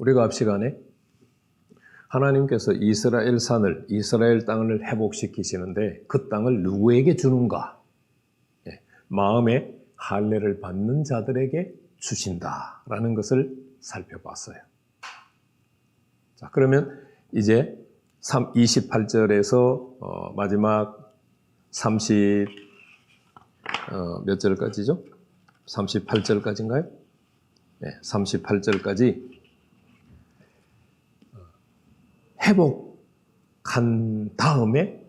우리가 앞 시간에 하나님께서 이스라엘 산을, 이스라엘 땅을 회복시키시는데 그 땅을 누구에게 주는가? 마음의 할례를 받는 자들에게 주신다라는 것을 살펴봤어요. 자, 그러면 이제 28절에서 마지막 몇 절까지죠? 38절까지인가요? 네, 38절까지 회복한 다음에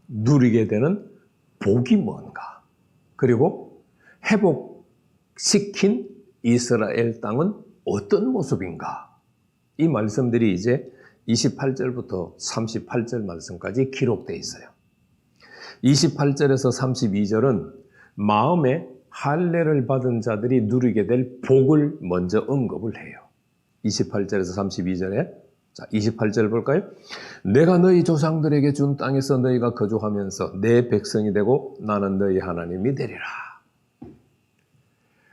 누리게 되는 복이 뭔가, 그리고 회복시킨 이스라엘 땅은 어떤 모습인가, 이 말씀들이 이제 28절부터 38절 말씀까지 기록되어 있어요. 28절에서 32절은 마음의 할례를 받은 자들이 누리게 될 복을 먼저 언급을 해요. 28절에서 32절에, 자, 28절 볼까요? 내가 너희 조상들에게 준 땅에서 너희가 거주하면서 내 백성이 되고 나는 너희 하나님이 되리라.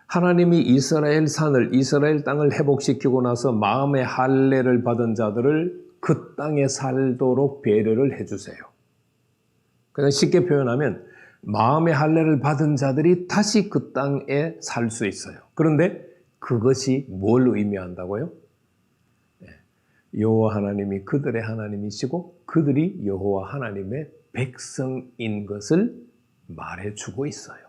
하나님이 이스라엘 산을, 이스라엘 땅을 회복시키고 나서 마음의 할례를 받은 자들을 그 땅에 살도록 배려를 해주세요. 그냥 쉽게 표현하면 마음의 할례를 받은 자들이 다시 그 땅에 살 수 있어요. 그런데 그것이 뭘 의미한다고요? 여호와 하나님이 그들의 하나님이시고 그들이 여호와 하나님의 백성인 것을 말해주고 있어요.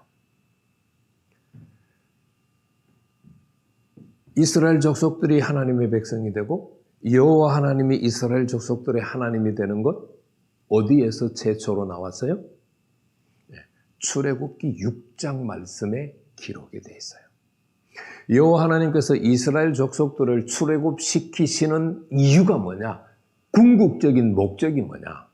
이스라엘 족속들이 하나님의 백성이 되고 여호와 하나님이 이스라엘 족속들의 하나님이 되는 것, 어디에서 최초로 나왔어요? 출애굽기 6장 말씀에 기록이 되어 있어요. 여호와 하나님께서 이스라엘 족속들을 출애굽시키시는 이유가 뭐냐? 궁극적인 목적이 뭐냐?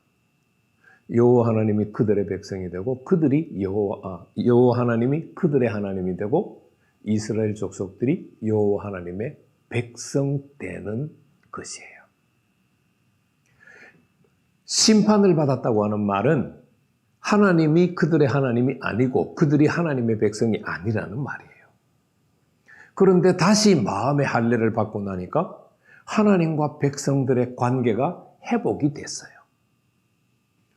여호와 하나님이 그들의 백성이 되고 그들이 여호와 하나님이 그들의 하나님이 되고 이스라엘 족속들이 여호와 하나님의 백성 되는 것이에요. 심판을 받았다고 하는 말은 하나님이 그들의 하나님이 아니고 그들이 하나님의 백성이 아니라는 말이에요. 그런데 다시 마음의 할례를 받고 나니까 하나님과 백성들의 관계가 회복이 됐어요.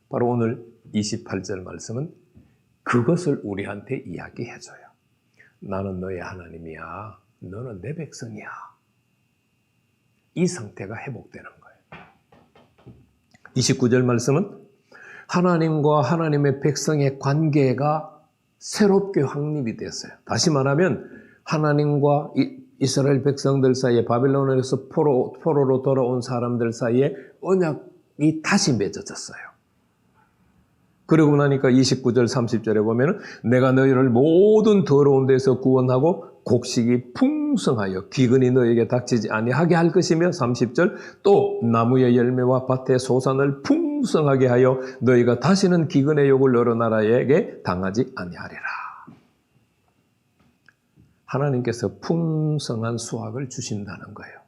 바로 오늘 28절 말씀은 그것을 우리한테 이야기해줘요. 나는 너의 하나님이야. 너는 내 백성이야. 이 상태가 회복되는 거예요. 29절 말씀은 하나님과 하나님의 백성의 관계가 새롭게 확립이 됐어요. 다시 말하면 하나님과 이스라엘 백성들 사이에, 바빌론에서 포로로 돌아온 사람들 사이에 언약이 다시 맺어졌어요. 그러고 나니까 29절 30절에 보면 내가 너희를 모든 더러운 데서 구원하고 곡식이 풍성하여 기근이 너희에게 닥치지 아니하게 할 것이며, 30절 또 나무의 열매와 밭의 소산을 풍성하게 하여 너희가 다시는 기근의 욕을 여러 나라에게 당하지 아니하리라. 하나님께서 풍성한 수확을 주신다는 거예요.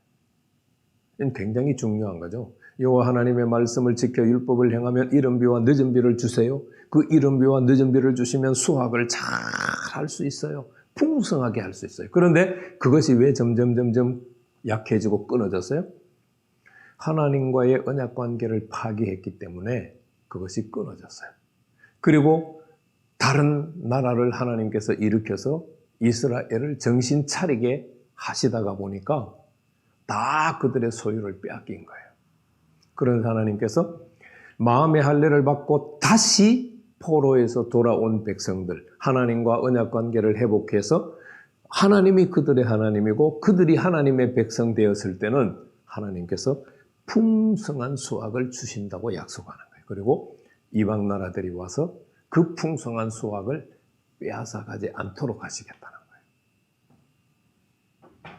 이건 굉장히 중요한 거죠. 여호와 하나님의 말씀을 지켜 율법을 행하면 이른 비와 늦은 비를 주세요. 그 이른 비와 늦은 비를 주시면 수확을 잘 할 수 있어요. 풍성하게 할 수 있어요. 그런데 그것이 왜 점점 약해지고 끊어졌어요? 하나님과의 언약 관계를 파기했기 때문에 그것이 끊어졌어요. 그리고 다른 나라를 하나님께서 일으켜서 이스라엘을 정신 차리게 하시다가 보니까 다 그들의 소유를 빼앗긴 거예요. 그런 하나님께서 마음의 할례를 받고 다시 포로에서 돌아온 백성들, 하나님과 언약 관계를 회복해서 하나님이 그들의 하나님이고 그들이 하나님의 백성 되었을 때는 하나님께서 풍성한 수확을 주신다고 약속하는 거예요. 그리고 이방 나라들이 와서 그 풍성한 수확을 빼앗아가지 않도록 하시겠다는 거예요.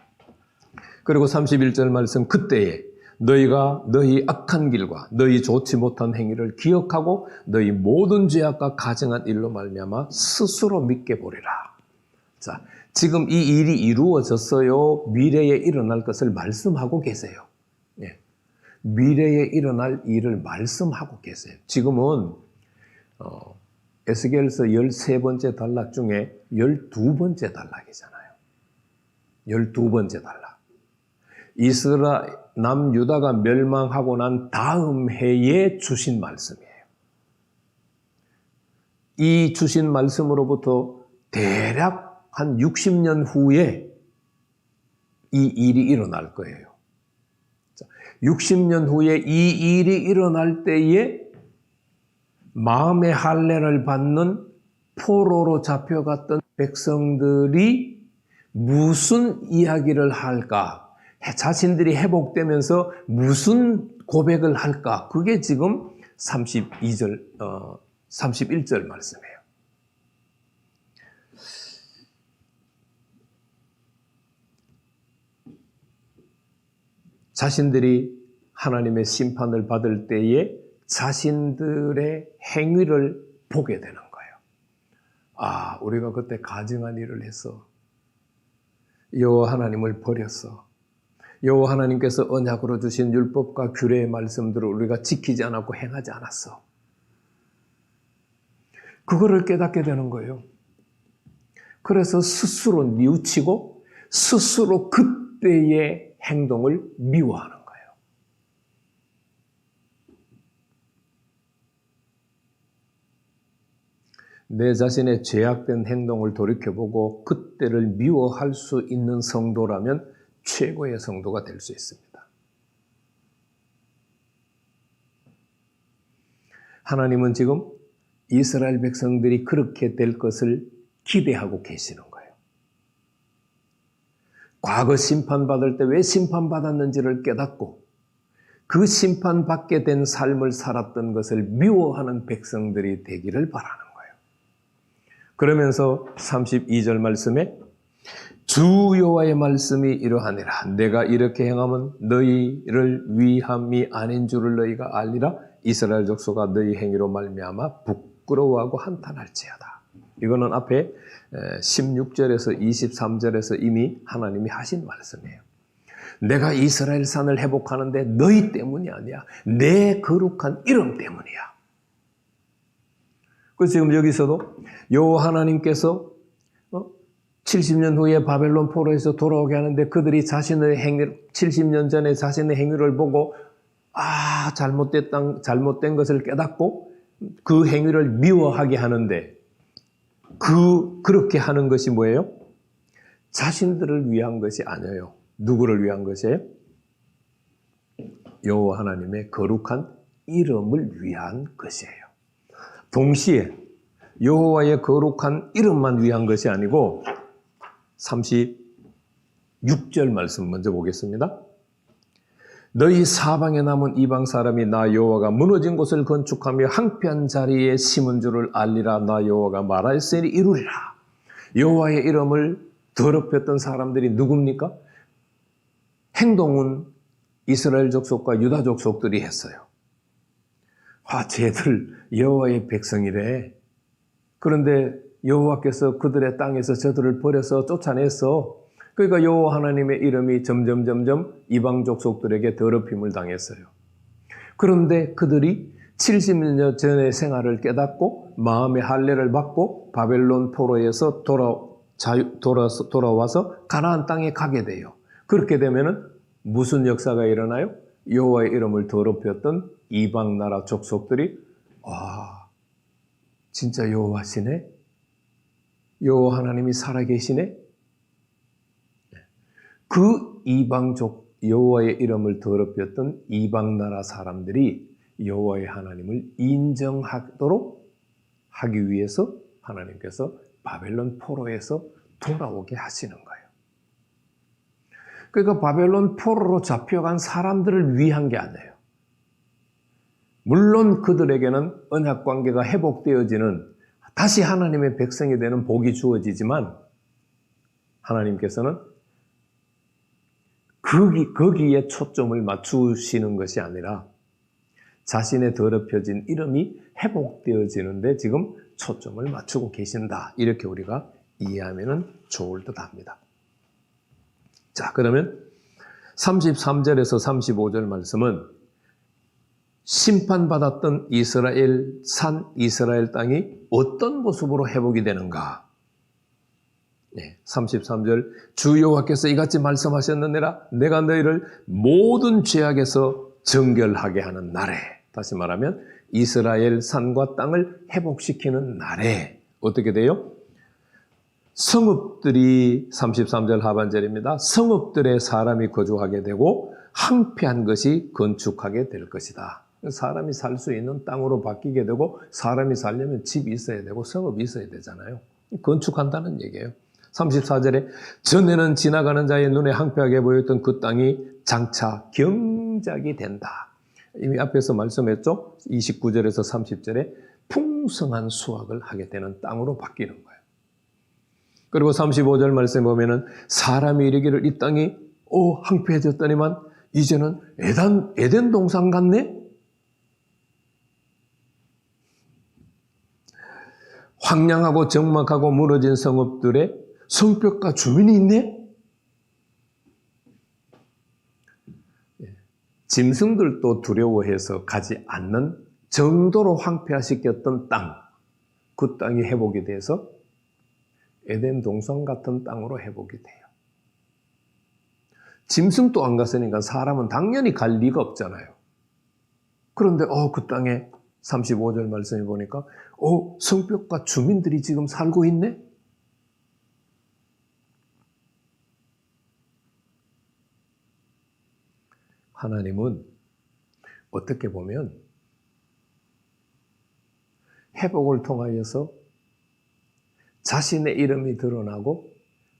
그리고 31절 말씀, 그때에 너희가 너희 악한 길과 너희 좋지 못한 행위를 기억하고 너희 모든 죄악과 가증한 일로 말미암아 스스로 믿게 보리라. 자, 지금 이 일이 이루어졌어요? 미래에 일어날 것을 말씀하고 계세요. 예. 미래에 일어날 일을 말씀하고 계세요. 지금은 에스겔서 13번째 단락 중에 12번째 단락이잖아요. 12번째 단락. 남유다가 멸망하고 난 다음 해에 주신 말씀이에요. 이 주신 말씀으로부터 대략 한 60년 후에 이 일이 일어날 거예요. 60년 후에 이 일이 일어날 때에 마음의 할례를 받는 포로로 잡혀갔던 백성들이 무슨 이야기를 할까? 자신들이 회복되면서 무슨 고백을 할까? 그게 지금 31절 말씀이에요. 자신들이 하나님의 심판을 받을 때에 자신들의 행위를 보게 되는 거예요. 아, 우리가 그때 가증한 일을 했어. 여호와 하나님을 버렸어. 여호와 하나님께서 언약으로 주신 율법과 규례의 말씀들을 우리가 지키지 않았고 행하지 않았어. 그거를 깨닫게 되는 거예요. 그래서 스스로 뉘우치고 스스로 그때의 행동을 미워하는 거예요. 내 자신의 죄악된 행동을 돌이켜보고 그때를 미워할 수 있는 성도라면 최고의 성도가 될 수 있습니다. 하나님은 지금 이스라엘 백성들이 그렇게 될 것을 기대하고 계시는 거예요. 과거 심판받을 때 왜 심판받았는지를 깨닫고 그 심판받게 된 삶을 살았던 것을 미워하는 백성들이 되기를 바라는 거예요. 그러면서 32절 말씀에 주 여호와의 말씀이 이러하니라. 내가 이렇게 행하면 너희를 위함이 아닌 줄을 너희가 알리라. 이스라엘 족속아 너희 행위로 말미암아 부끄러워하고 한탄할지어다. 이거는 앞에 16절에서 23절에서 이미 하나님이 하신 말씀이에요. 내가 이스라엘 산을 회복하는데 너희 때문이 아니야. 내 거룩한 이름 때문이야. 그래서 지금 여기서도 여호와 하나님께서 70년 후에 바벨론 포로에서 돌아오게 하는데 그들이 자신의 행위, 70년 전에 자신의 행위를 보고 잘못된 것을 깨닫고 그 행위를 미워하게 하는데 그렇게 하는 것이 뭐예요? 자신들을 위한 것이 아니에요. 누구를 위한 것이에요? 여호와 하나님의 거룩한 이름을 위한 것이에요. 동시에 여호와의 거룩한 이름만 위한 것이 아니고 36절 말씀 먼저 보겠습니다. 너희 사방에 남은 이방 사람이 나 여호와가 무너진 곳을 건축하며 항폐한 자리에 심은 줄을 알리라. 나 여호와가 말하였으니 이루리라. 여호와의 이름을 더럽혔던 사람들이 누굽니까? 행동은 이스라엘 족속과 유다 족속들이 했어요. 쟤들 여호와의 백성이래. 그런데 여호와께서 그들의 땅에서 저들을 버려서 쫓아냈어. 그러니까 여호와 하나님의 이름이 점점 이방 족속들에게 더럽힘을 당했어요. 그런데 그들이 70년 전의 생활을 깨닫고 마음의 할례를 받고 바벨론 포로에서 돌아와서 가나안 땅에 가게 돼요. 그렇게 되면은 무슨 역사가 일어나요? 여호와의 이름을 더럽혔던 이방 나라 족속들이 진짜 여호와시네? 여호와 하나님이 살아계시네? 그 이방족 여호와의 이름을 더럽혔던 이방 나라 사람들이 여호와의 하나님을 인정하도록 하기 위해서 하나님께서 바벨론 포로에서 돌아오게 하시는 거예요. 그러니까 바벨론 포로로 잡혀간 사람들을 위한 게 아니에요. 물론 그들에게는 언약관계가 회복되어지는 다시 하나님의 백성이 되는 복이 주어지지만 하나님께서는 거기에 초점을 맞추시는 것이 아니라 자신의 더럽혀진 이름이 회복되어지는데 지금 초점을 맞추고 계신다. 이렇게 우리가 이해하면 좋을 듯 합니다. 자, 그러면 33절에서 35절 말씀은 심판받았던 이스라엘 땅이 어떤 모습으로 회복이 되는가? 33절 주 여호와께서 이같이 말씀하셨느니라 내가 너희를 모든 죄악에서 정결하게 하는 날에, 다시 말하면 이스라엘 산과 땅을 회복시키는 날에 어떻게 돼요? 성읍들이 33절 하반절입니다. 성읍들에 사람이 거주하게 되고 황폐한 것이 건축하게 될 것이다. 사람이 살 수 있는 땅으로 바뀌게 되고 사람이 살려면 집이 있어야 되고 성읍이 있어야 되잖아요. 건축한다는 얘기예요. 34절에 전에는 지나가는 자의 눈에 황폐하게 보였던 그 땅이 장차 경작이 된다. 이미 앞에서 말씀했죠. 29절에서 30절에 풍성한 수확을 하게 되는 땅으로 바뀌는 거예요. 그리고 35절 말씀에 보면은 사람이 이르기를 이 땅이 황폐해졌더니만 이제는 에덴 동산 같네? 황량하고 적막하고 무너진 성읍들에 성벽과 주민이 있네? 짐승들도 두려워해서 가지 않는 정도로 황폐화시켰던 땅, 그 땅이 회복이 돼서 에덴 동산 같은 땅으로 회복이 돼요. 짐승도 안 갔으니까 사람은 당연히 갈 리가 없잖아요. 그런데 그 땅에 35절 말씀해 보니까 성벽과 주민들이 지금 살고 있네? 하나님은 어떻게 보면 회복을 통하여서 자신의 이름이 드러나고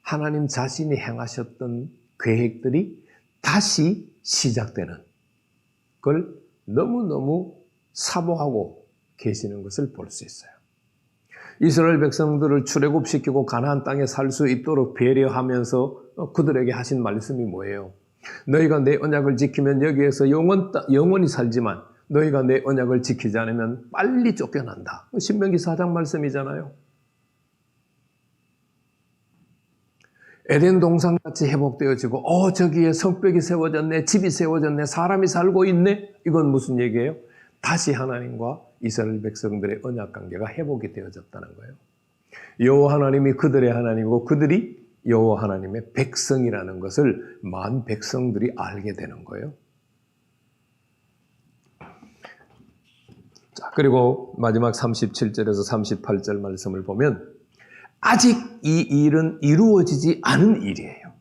하나님 자신이 행하셨던 계획들이 다시 시작되는 걸 너무너무 사모하고 계시는 것을 볼 수 있어요. 이스라엘 백성들을 출애굽시키고 가나안 땅에 살 수 있도록 배려하면서 그들에게 하신 말씀이 뭐예요? 너희가 내 언약을 지키면 여기에서 영원히 살지만 너희가 내 언약을 지키지 않으면 빨리 쫓겨난다. 신명기 4장 말씀이잖아요. 에덴 동산같이 회복되어지고 저기에 성벽이 세워졌네, 집이 세워졌네, 사람이 살고 있네. 이건 무슨 얘기예요? 다시 하나님과 이스라엘 백성들의 언약 관계가 회복이 되어졌다는 거예요. 여호와 하나님이 그들의 하나님이고 그들이 여호와 하나님의 백성이라는 것을 만 백성들이 알게 되는 거예요. 자, 그리고 마지막 37절에서 38절 말씀을 보면 아직 이 일은 이루어지지 않은 일이에요.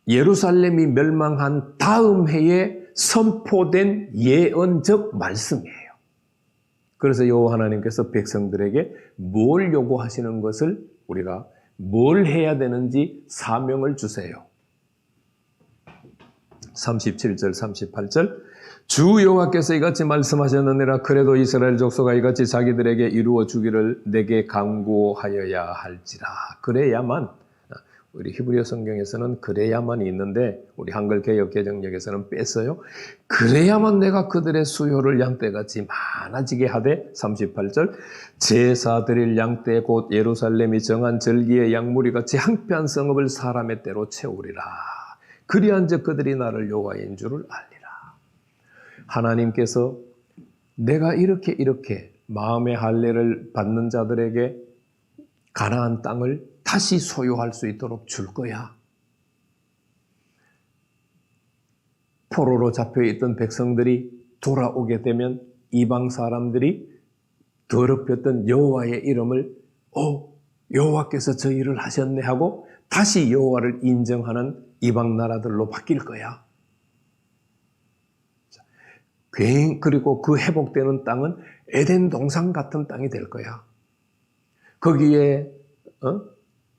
예루살렘이 멸망한 다음 해에 선포된 예언적 말씀이에요. 그래서 여호와 하나님께서 백성들에게 뭘 요구하시는 것을 우리가 뭘 해야 되는지 사명을 주세요. 37절 38절 주 여호와께서 이같이 말씀하셨느니라 그래도 이스라엘 족속아 이같이 자기들에게 이루어 주기를 내게 강구하여야 할지라. 그래야만, 우리 히브리어 성경에서는 그래야만이 있는데 우리 한글 개역 개정역에서는 뺐어요. 그래야만 내가 그들의 수요를 양떼같이 많아지게 하되 38절 제사 드릴 양떼 곧 예루살렘이 정한 절기의 양무리같이 황폐한 성읍을 사람의 때로 채우리라. 그리한즉 그들이 나를 여호와인 줄을 알리라. 하나님께서 내가 이렇게 마음의 할례를 받는 자들에게 가나안 땅을 다시 소유할 수 있도록 줄 거야. 포로로 잡혀있던 백성들이 돌아오게 되면 이방 사람들이 더럽혔던 여호와의 이름을 여호와께서 저 일을 하셨네 하고 다시 여호와를 인정하는 이방 나라들로 바뀔 거야. 그리고 그 회복되는 땅은 에덴 동산 같은 땅이 될 거야. 거기에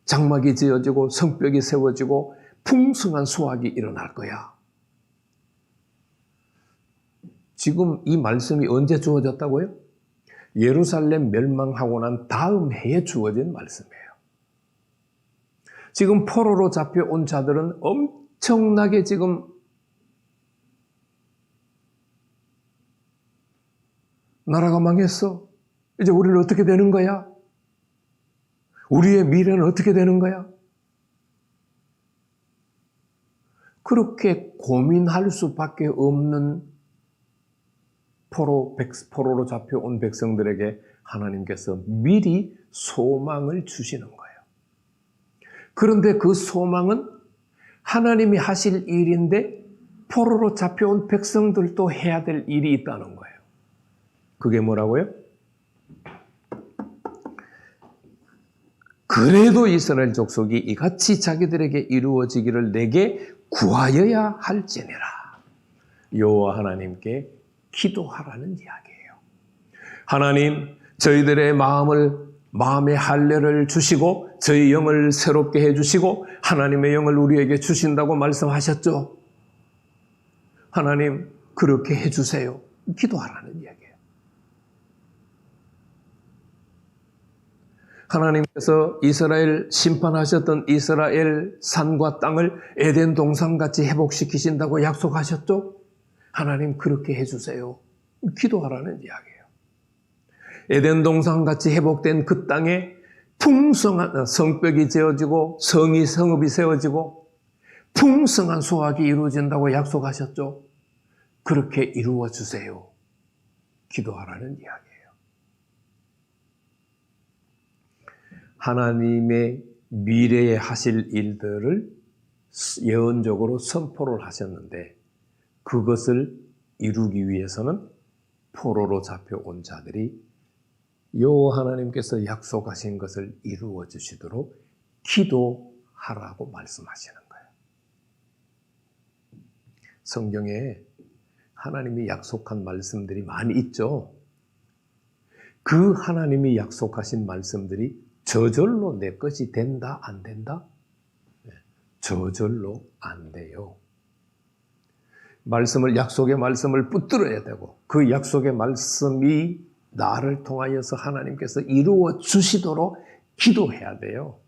장막이 지어지고 성벽이 세워지고 풍성한 수확이 일어날 거야. 지금 이 말씀이 언제 주어졌다고요? 예루살렘 멸망하고 난 다음 해에 주어진 말씀이에요. 지금 포로로 잡혀온 자들은 엄청나게 지금 나라가 망했어. 이제 우리는 어떻게 되는 거야? 우리의 미래는 어떻게 되는 거야? 그렇게 고민할 수밖에 없는 포로로 잡혀온 백성들에게 하나님께서 미리 소망을 주시는 거예요. 그런데 그 소망은 하나님이 하실 일인데 포로로 잡혀온 백성들도 해야 될 일이 있다는 거예요. 그게 뭐라고요? 그래도 이스라엘 족속이 이같이 자기들에게 이루어지기를 내게 구하여야 할지니라. 여호와 하나님께 기도하라는 이야기예요. 하나님, 저희들의 마음의 할례를 주시고 저희 영을 새롭게 해주시고 하나님의 영을 우리에게 주신다고 말씀하셨죠. 하나님, 그렇게 해주세요. 기도하라는 이야기예요. 하나님께서 이스라엘 심판하셨던 이스라엘 산과 땅을 에덴 동산같이 회복시키신다고 약속하셨죠? 하나님, 그렇게 해주세요. 기도하라는 이야기예요. 에덴 동산같이 회복된 그 땅에 풍성한 성벽이 지어지고 성읍이 세워지고 풍성한 소학이 이루어진다고 약속하셨죠? 그렇게 이루어 주세요. 기도하라는 이야기예요. 하나님의 미래에 하실 일들을 예언적으로 선포를 하셨는데 그것을 이루기 위해서는 포로로 잡혀온 자들이 여호와 하나님께서 약속하신 것을 이루어 주시도록 기도하라고 말씀하시는 거예요. 성경에 하나님이 약속한 말씀들이 많이 있죠. 그 하나님이 약속하신 말씀들이 저절로 내 것이 된다, 안 된다? 저절로 안 돼요. 약속의 말씀을 붙들어야 되고 그 약속의 말씀이 나를 통하여서 하나님께서 이루어 주시도록 기도해야 돼요.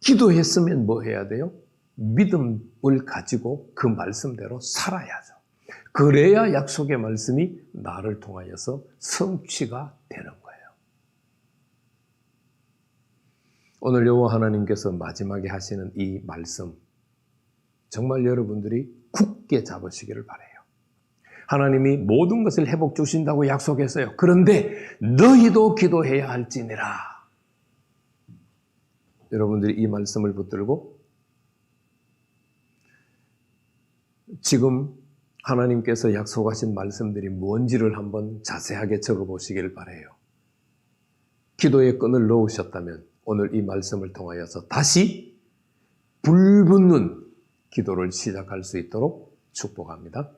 기도했으면 뭐 해야 돼요? 믿음을 가지고 그 말씀대로 살아야죠. 그래야 약속의 말씀이 나를 통하여서 성취가 되는 거예요. 오늘 여호와 하나님께서 마지막에 하시는 이 말씀, 정말 여러분들이 굳게 잡으시기를 바라요. 하나님이 모든 것을 회복 주신다고 약속했어요. 그런데 너희도 기도해야 할지니라. 여러분들이 이 말씀을 붙들고 지금 하나님께서 약속하신 말씀들이 뭔지를 한번 자세하게 적어보시기를 바라요. 기도의 끈을 놓으셨다면 오늘 이 말씀을 통하여서 다시 불붙는 기도를 시작할 수 있도록 축복합니다.